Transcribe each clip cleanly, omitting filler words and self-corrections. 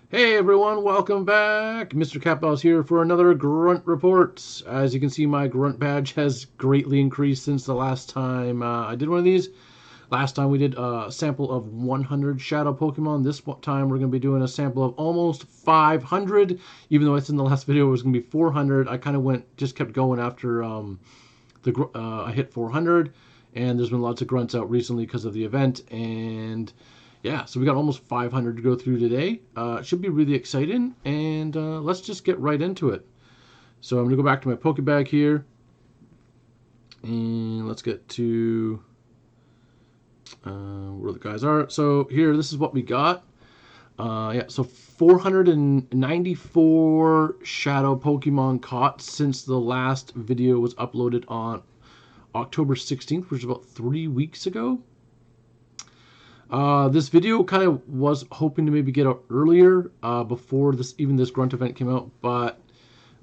Hey everyone, welcome back. Mr. Catpaws here for another Grunt report. As you can see, my Grunt badge has greatly increased since the last time I did one of these. Last time we did a sample of 100 Shadow Pokemon. This time we're going to be doing a sample of almost 500. Even though it's in the last video, it was going to be 400. I kind of just kept going after I hit 400. And there's been lots of Grunts out recently because of the event. And yeah, so we got almost 500 to go through today. It should be really exciting, and let's just get right into it. So I'm going to go back to my Pokebag here, and let's get to where the guys are. So here, this is what we got. Yeah, so 494 Shadow Pokemon caught since the last video was uploaded on October 16th, which is about 3 weeks ago. This video kind of was hoping to maybe get out earlier before this Grunt event came out, but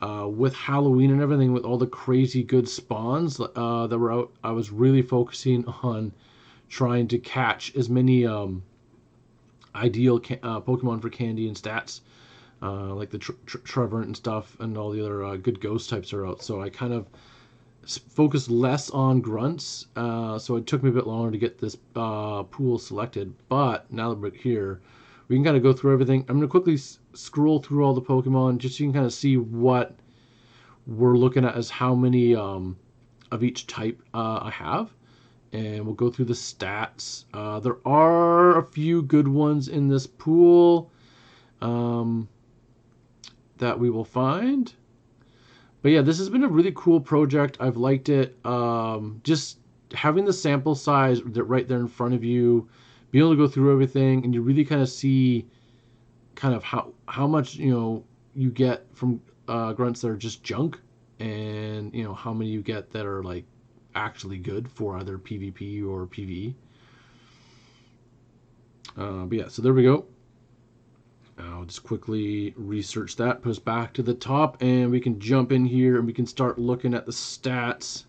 with Halloween and everything, with all the crazy good spawns that were out, I was really focusing on trying to catch as many ideal Pokemon for candy and stats, like the Trevor and stuff, and all the other good ghost types are out. So I kind of focused less on grunts, so it took me a bit longer to get this pool selected. But now that we're here, we can kind of go through everything. I'm going to quickly scroll through all the Pokemon just so you can kind of see what we're looking at as how many of each type I have. And we'll go through the stats. There are a few good ones in this pool that we will find. But yeah, this has been a really cool project. I've liked it. Just having the sample size right there in front of you, being able to go through everything, and you really kind of see kind of how much you get from grunts that are just junk, and how many you get that are like actually good for either PvP or PvE. But yeah, so there we go. I'll just quickly research that, put us back to the top, and we can jump in here and we can start looking at the stats.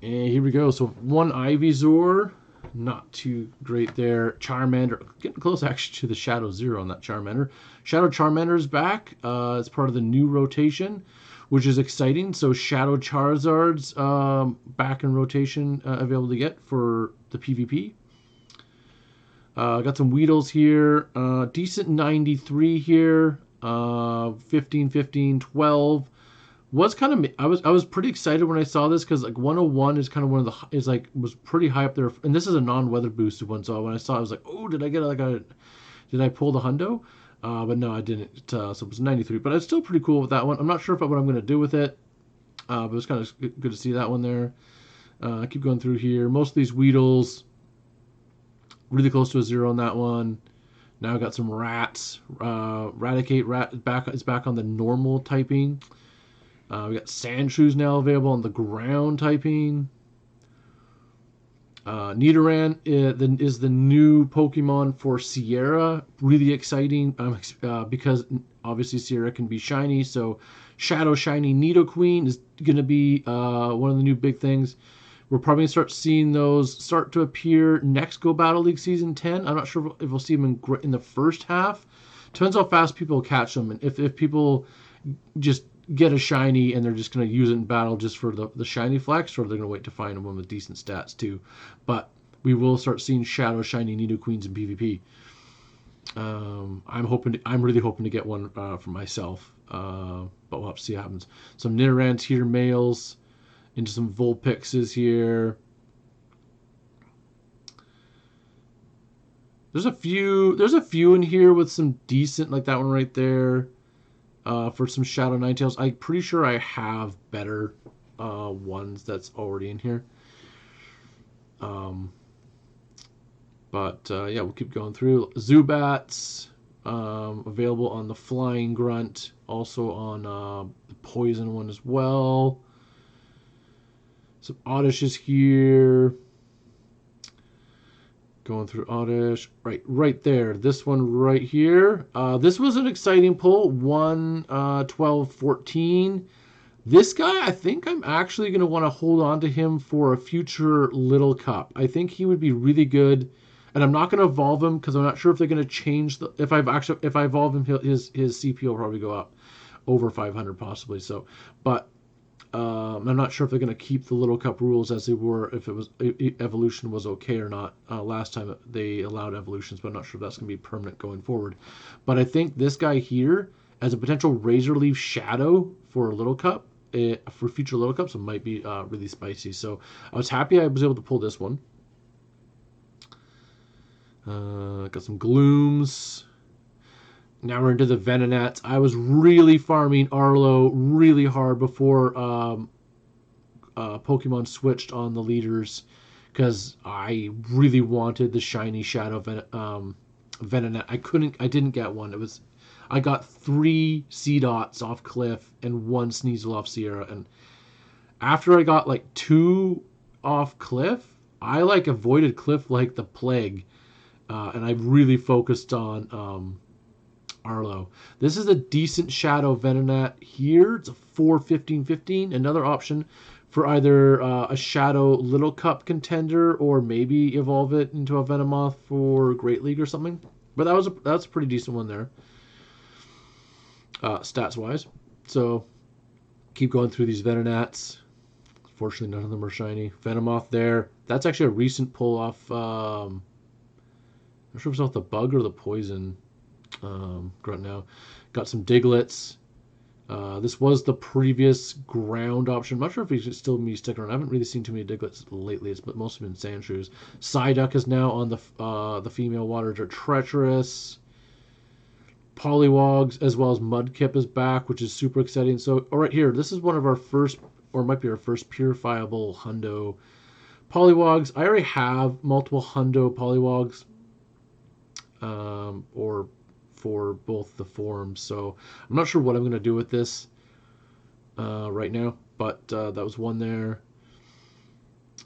And here we go. So one Ivysaur, not too great there. Charmander, getting close actually to the Shadow Zero on that Charmander. Shadow Charmander is back. It's part of the new rotation, which is exciting. So Shadow Charizard's back in rotation, available to get for the PvP. Got some Weedles here. Decent 93 here. 15, 15, 12. I was pretty excited when I saw this because like 101 is kind of one of the was pretty high up there, and this is a non-weather boosted one. So when I saw it, I was like, oh, did I pull the hundo? But no, I didn't. So it was 93, but it's still pretty cool with that one. I'm not sure what I'm going to do with it, but it was kind of good to see that one there. I keep going through here. Most of these Weedles, really close to a 0 on that one. Now I got some Rats. Raticate Rat is back on the normal typing. We got Sandshrews now available on the ground typing. Nidoran is the new Pokemon for Sierra. Really exciting because obviously Sierra can be shiny. So Shadow Shiny Nidoqueen is going to be one of the new big things. We're probably going to start seeing those start to appear next Go Battle League Season 10. I'm not sure if we'll see them in the first half. Depends how fast people catch them. And if people just get a shiny and they're just going to use it in battle just for the shiny flex, or they're going to wait to find one with decent stats too. But we will start seeing Shadow Shiny Nidoqueens in PvP. I'm really hoping to get one for myself. But we'll have to see what happens. Some Nidorans here, males. Into some Vulpixes here. There's a few in here with some decent, like that one right there, for some Shadow Ninetales. I'm pretty sure I have better ones that's already in here. But yeah, we'll keep going through. Zubats, available on the Flying Grunt, also on the Poison one as well. Some Oddish is here. Going through Oddish. Right there. This one right here. This was an exciting pull. 1, 12, 14. This guy, I think I'm actually going to want to hold on to him for a future Little Cup. I think he would be really good And I'm not going to evolve him because I'm not sure if they're going to change the. If I evolve him, his CP will probably go up over 500 possibly. So, but I'm not sure if they're going to keep the Little Cup rules as they were if it was evolution was okay or not. Last time they allowed evolutions, but I'm not sure if that's going to be permanent going forward. But I think this guy here as a potential Razor Leaf Shadow for a Little Cup, for future Little Cups, it might be really spicy. So I was happy I was able to pull this one. Got some Glooms. Now we're into the Venonats. I was really farming Arlo really hard before Pokemon switched on the leaders because I really wanted the shiny Shadow Venonat. I didn't get one. I got 3 Seedots off Cliff and 1 Sneasel off Sierra. And after I got like 2 off Cliff, I like avoided Cliff like the plague. And I really focused on Arlo. This is a decent Shadow Venonat here. It's a 4/15/15. Another option for either a Shadow Little Cup contender or maybe evolve it into a Venomoth for Great League or something. But that's a pretty decent one there, stats wise. So keep going through these Venonats. Fortunately, none of them are shiny. Venomoth there. That's actually a recent pull off. I'm not sure if it's off the bug or the poison. Grunt now. Got some Diglets. This was the previous ground option. I'm not sure if he's still me sticking around. I haven't really seen too many Diglets lately. It's mostly been Sandshrews. Psyduck is now on the female waters are treacherous. Poliwogs as well as Mudkip is back, which is super exciting. So, all right here, this is one of our first, or might be our first purifiable Hundo Poliwogs. I already have multiple Hundo Poliwogs. Or for both the forms. So I'm not sure what I'm going to do with this right now, but that was one there.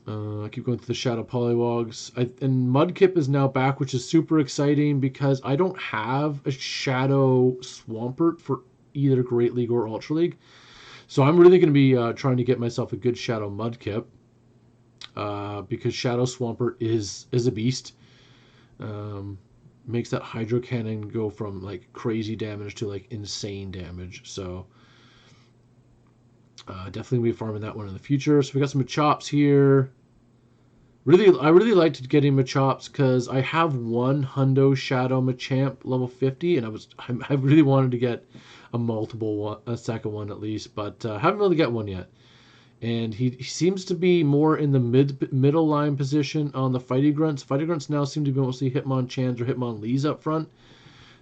I keep going through the Shadow Poliwogs. And Mudkip is now back, which is super exciting because I don't have a Shadow Swampert for either Great League or Ultra League. So I'm really going to be trying to get myself a good Shadow Mudkip because Shadow Swampert is a beast. Makes that Hydro Cannon go from like crazy damage to like insane damage. So definitely gonna be farming that one in the future. So we got some Machops here. I really liked getting Machops because I have one Hundo Shadow Machamp level 50, and I really wanted to get a second one at least, but haven't been able to get one yet. And he seems to be more in the middle line position on the Fighty Grunts. Fighty Grunts now seem to be mostly Hitmonchans or Hitmonlees up front.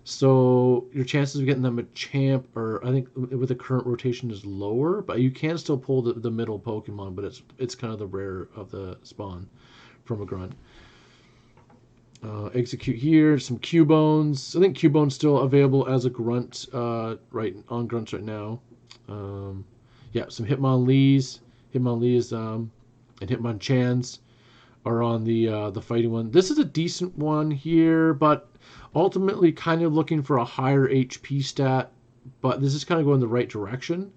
So your chances of getting them a champ, or I think with the current rotation, is lower. But you can still pull the middle Pokemon, but it's kind of the rare of the spawn from a Grunt. Execute here, some Cubones. I think Cubone's still available as a Grunt right on Grunts right now. Yeah, some Hitmonlees. Hitmonlees and Hitmonchans are on the fighting one. This is a decent one here, but ultimately kind of looking for a higher HP stat. But this is kind of going the right direction.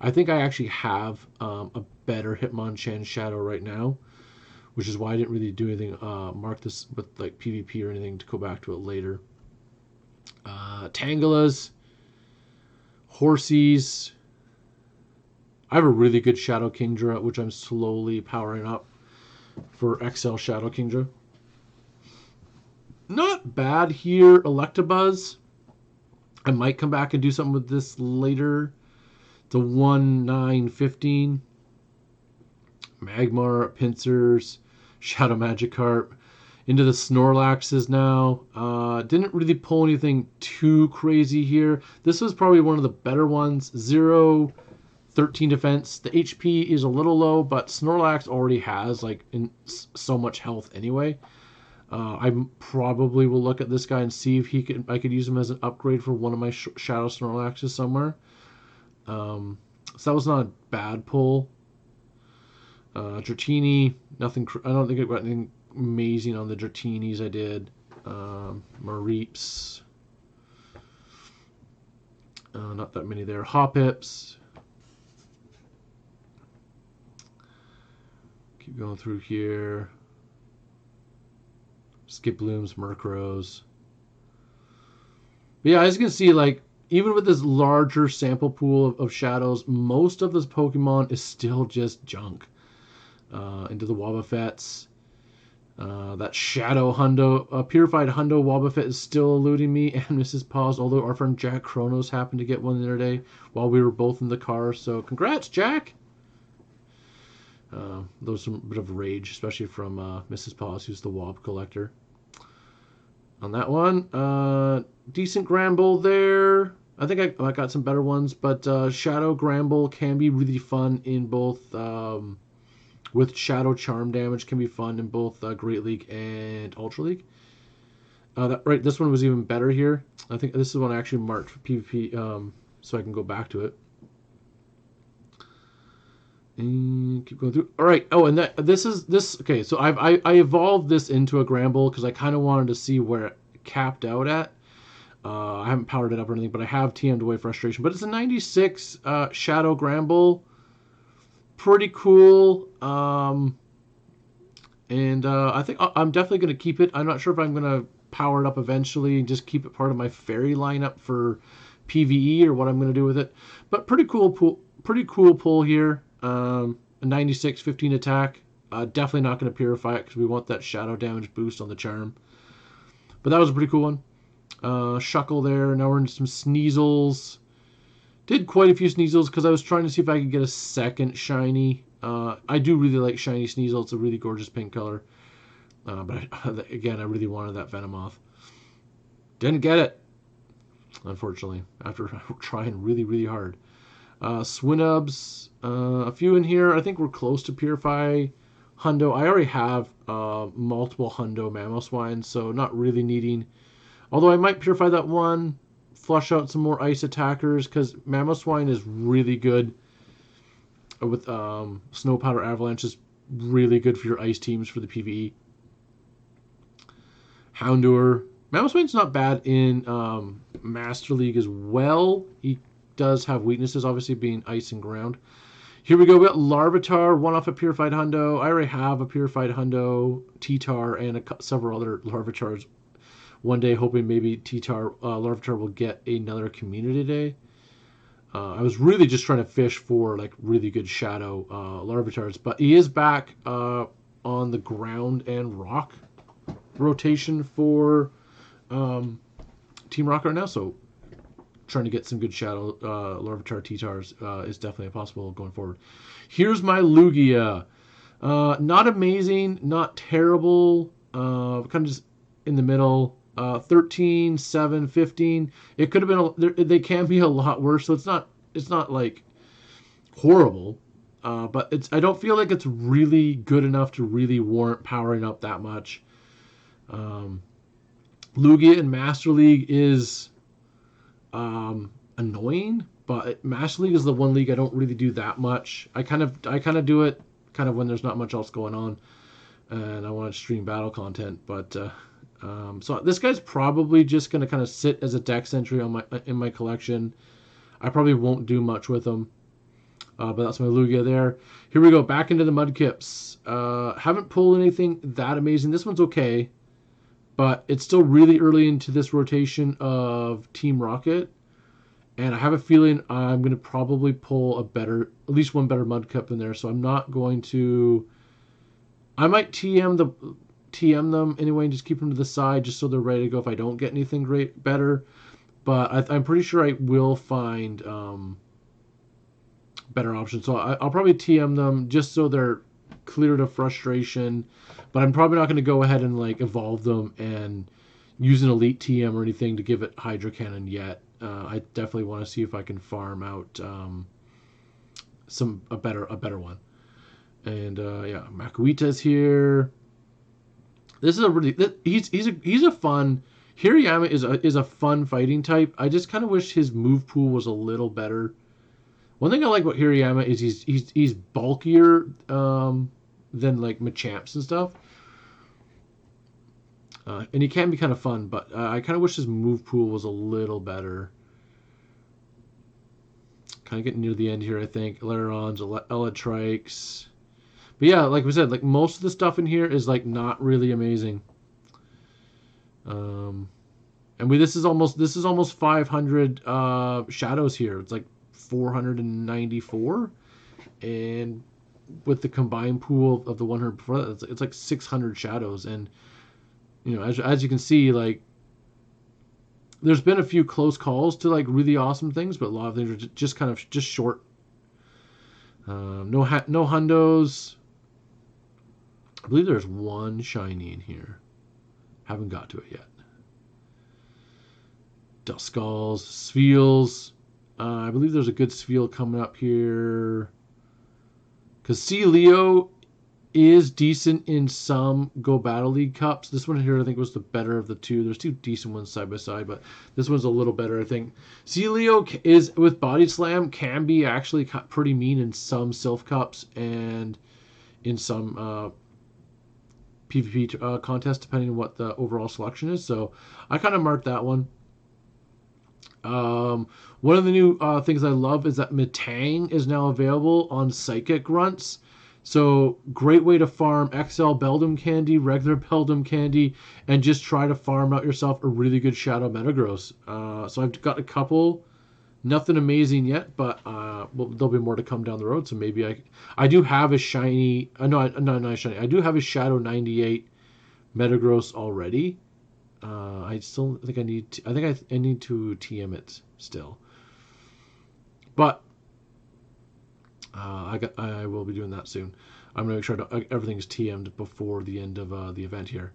I think I actually have a better Hitmonchan Shadow right now, which is why I didn't really do anything, mark this with like PvP or anything to go back to it later. Tangalas, Horsies. I have a really good Shadow Kingdra, which I'm slowly powering up for XL Shadow Kingdra. Not bad here, Electabuzz. I might come back and do something with this later. The 1/9/15. Magmar, Pincers, Shadow Magikarp. Into the Snorlaxes now. Didn't really pull anything too crazy here. This was probably one of the better ones. 0, 13 defense. The HP is a little low, but Snorlax already has like so much health anyway. I probably will look at this guy and see if I could use him as an upgrade for one of my Shadow Snorlaxes somewhere. So that was not a bad pull. Dratini, nothing. I don't think I got anything amazing on the Dratinis I did. Mareeps. Not that many there. Hoppips. Keep going through here. Skiplooms, Murkrows. But yeah, as you can see, like, even with this larger sample pool of shadows, most of this Pokemon is still just junk. Into the Wobbuffets. That Shadow Hundo, Purified Hundo Wobbuffet is still eluding me and Mrs. Paws, although our friend Jack Kronos happened to get one the other day while we were both in the car, so congrats, Jack! There was some bit of rage, especially from Mrs. Paws, who's the Wob collector. On that one, decent Gramble there. I think I got some better ones, but Shadow Gramble can be really fun in both, with Shadow Charm damage, can be fun in both Great League and Ultra League. Right, this one was even better here. I think this is one I actually marked for PvP, so I can go back to it. And keep going through. All right. Oh, and this. Okay, so I evolved this into a Gramble because I kind of wanted to see where it capped out at. I haven't powered it up or anything, but I have TM'd away frustration. But it's a 96 Shadow Gramble. Pretty cool. And I think I'm definitely going to keep it. I'm not sure if I'm going to power it up eventually and just keep it part of my fairy lineup for PvE or what I'm going to do with it. But pretty cool pull here. A 96, 15 attack. Definitely not going to purify it because we want that shadow damage boost on the charm. But that was a pretty cool one. Shuckle there. Now we're into some Sneasels. Did quite a few Sneasels because I was trying to see if I could get a second shiny. I do really like shiny Sneasel. It's a really gorgeous pink color. But again, I really wanted that Venomoth. Didn't get it, unfortunately, after trying really, really hard. Swinubs, a few in here. I think we're close to Purify Hundo. I already have multiple Hundo Mamoswine, so not really needing. Although I might purify that one, flush out some more ice attackers, because Mamoswine is really good with Snow Powder Avalanche is really good for your ice teams for the PvE. Houndour. Mamoswine's not bad in Master League as well. He does have weaknesses, obviously being ice and ground. Here we go. We got Larvitar, one off a Purified Hundo. I already have a Purified Hundo, T-Tar, and several other Larvitars. One day, hoping maybe Larvitar will get another Community Day. I was really just trying to fish for like really good Shadow Larvitars, but he is back on the ground and rock rotation for Team Rocket right now, so trying to get some good Shadow Larvitar T-Tars is definitely possible going forward. Here's my Lugia. Not amazing, not terrible, kind of just in the middle. 13, 7, 15. It could have been. They can be a lot worse, so it's not like horrible, but I don't feel like it's really good enough to really warrant powering up that much. Lugia in Master League is annoying, but Master League is the one league I don't really do that much. I kind of do it kind of when there's not much else going on, and I want to stream battle content. But so this guy's probably just going to kind of sit as a dex entry in my collection. I probably won't do much with him, but that's my Lugia there. Here we go, back into the Mudkips. Haven't pulled anything that amazing. This one's okay, but it's still really early into this rotation of Team Rocket, and I have a feeling I'm going to probably pull at least one better Mudkip in there, so I'm not going to. I might TM them anyway and just keep them to the side just so they're ready to go if I don't get anything better. But I'm pretty sure I will find better options. So I'll probably TM them just so they're cleared of frustration. But I'm probably not going to go ahead and like evolve them and use an elite TM or anything to give it Hydro Cannon yet. I definitely want to see if I can farm out a better one. And yeah, Makuita's here. This is a really he's a fun. Hirayama is a fun fighting type. I just kind of wish his move pool was a little better. One thing I like about Hirayama is he's bulkier than like Machamps and stuff, and he can be kind of fun. But I kind of wish his move pool was a little better. Kind of getting near the end here, I think. Larons, Elytrikes. But yeah, like we said, like most of the stuff in here is like not really amazing. And this is almost 500 shadows here. It's like 494, and with the combined pool of the 100 before that, it's like 600 shadows. And as you can see, like, there's been a few close calls to like really awesome things, but a lot of things are just kind of just short. No hundos. I believe there's one shiny in here. Haven't got to it yet. Duskulls, Spheals. I believe there's a good Spheal coming up here. Because C. Leo is decent in some Go Battle League cups. This one here I think was the better of the two. There's two decent ones side by side, but this one's a little better, I think. C. Leo is, with Body Slam, can be actually pretty mean in some Sylph cups and in some PvP contests, depending on what the overall selection is. So I kind of marked that one. One of the new things I love is that Metang is now available on Psychic Grunts. So great way to farm XL Beldum Candy, regular Beldum Candy, and just try to farm out yourself a really good Shadow Metagross. So I've got a couple. Nothing amazing yet, but there'll be more to come down the road. So maybe I do have a shiny. Not shiny. I do have a Shadow 98 Metagross already. I still think I need to, I need to TM it still, but I will be doing that soon. I'm gonna make sure everything's TM'd before the end of the event here.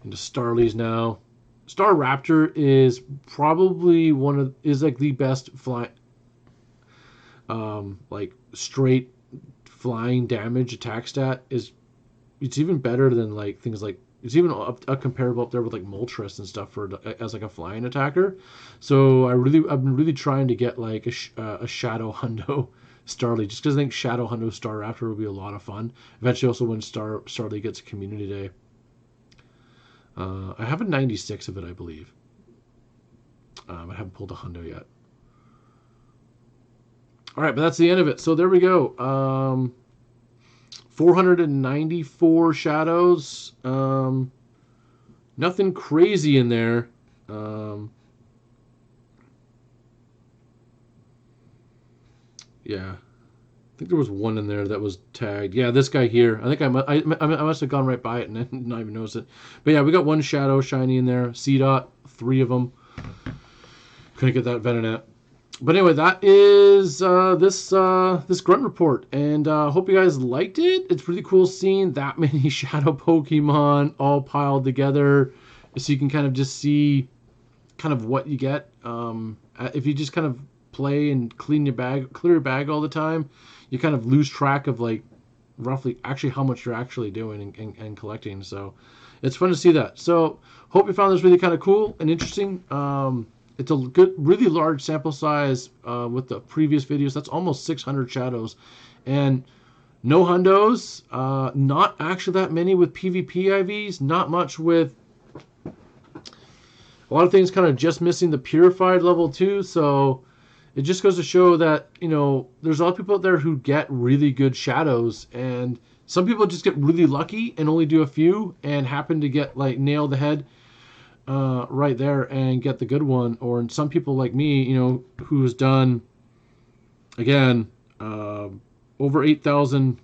Into Starlies now. Star Raptor is probably like the best like straight flying damage attack stat. It's even better than like things like, it's even a comparable up there with like Moltres and stuff as like a flying attacker. So I've been really trying to get like a Shadow Hundo Starly, just because I think Shadow Hundo Star Raptor will be a lot of fun. Eventually, also when Starly gets a community day. I have a 96 of it, I believe. I haven't pulled a Hundo yet. All right, but that's the end of it. So there we go. 494 shadows. Nothing crazy in there. Yeah. I think there was one in there that was tagged. Yeah, this guy here. I think I must have gone right by it and not even noticed it. But yeah, we got one shadow shiny in there. C-Dot, 3 of them. Couldn't get that Venonat. But anyway, that is this Grunt report, and hope you guys liked it. It's really cool seeing that many shadow Pokemon all piled together, so you can kind of just see kind of what you get. If you just kind of play and clear your bag all the time, you kind of lose track of like roughly actually how much you're actually doing and collecting. So it's fun to see that. So hope you found this really kind of cool and interesting. It's a good, really large sample size with the previous videos. That's almost 600 shadows. And no hundos. Not actually that many with PvP IVs. Not much with... A lot of things kind of just missing the Purified level 2. So it just goes to show that, there's a lot of people out there who get really good shadows. And some people just get really lucky and only do a few and happen to get, like, nail the head right there and get the good one. Or some people like me, who's done, again, over 8,000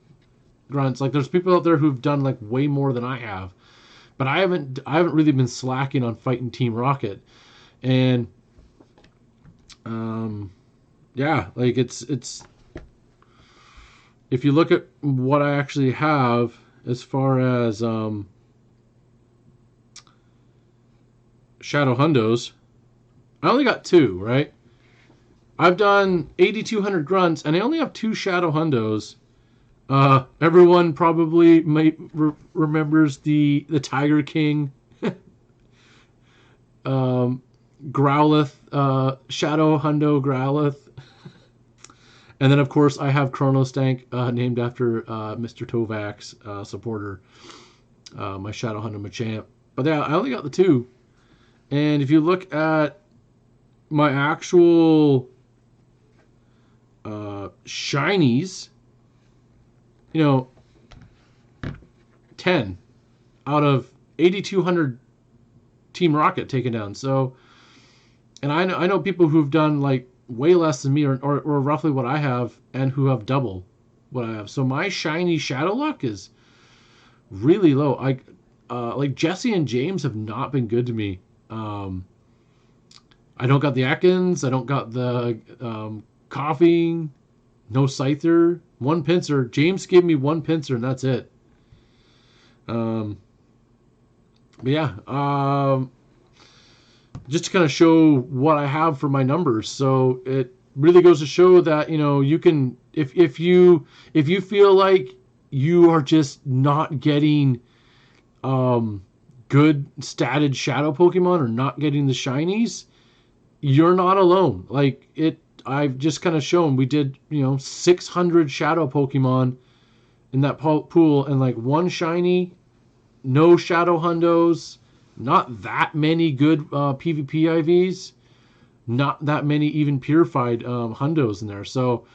grunts. Like, there's people out there who've done like way more than I have, but I haven't really been slacking on fighting Team Rocket. And yeah, like it's if you look at what I actually have as far as Shadow Hundos, I only got 2, right? I've done 8,200 grunts, and I only have 2 Shadow Hundos. Everyone probably remembers the Tiger King, Growlithe, Shadow Hundo Growlithe. And then, of course, I have Chronostank, named after Mr. Tovak's supporter, my Shadow Hundo Machamp. But yeah, I only got the 2. And if you look at my actual shinies, 10 out of 8,200 Team Rocket taken down. So, and I know people who've done like way less than me, or roughly what I have, and who have double what I have. So my shiny Shadow luck is really low. Like Jesse and James have not been good to me. I don't got the Atkins. I don't got the Coughing. No Scyther. One Pinsir. James gave me one Pinsir, and that's it. But yeah. Just to kind of show what I have for my numbers. So it really goes to show that, you know, you can, if you feel like you are just not getting good statted shadow Pokemon or not getting the shinies, you're not alone. Like I've just kind of shown, we did, you know, 600 shadow Pokemon in that pool, and like one shiny, no shadow hundos, not that many good PvP IVs, not that many even purified hundos in there. So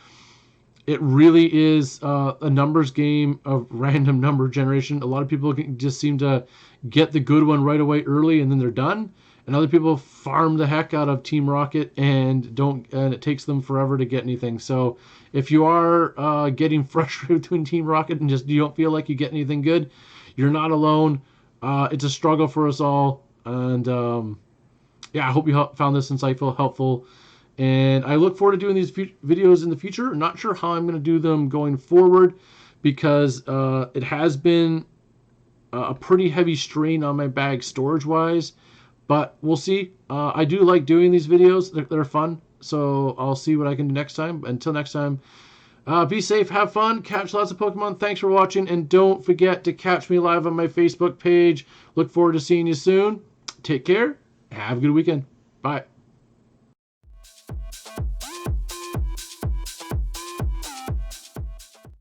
it really is a numbers game of random number generation. A lot of people just seem to get the good one right away early and then they're done. And other people farm the heck out of Team Rocket and it takes them forever to get anything. So if you are getting frustrated between Team Rocket and just you don't feel like you get anything good, you're not alone. It's a struggle for us all. And yeah, I hope you found this insightful, helpful. And I look forward to doing these videos in the future. I'm not sure how I'm going to do them going forward because it has been a pretty heavy strain on my bag storage-wise. But we'll see. I do like doing these videos. They're fun. So I'll see what I can do next time. Until next time, be safe, have fun, catch lots of Pokemon. Thanks for watching. And don't forget to catch me live on my Facebook page. Look forward to seeing you soon. Take care. Have a good weekend. Bye.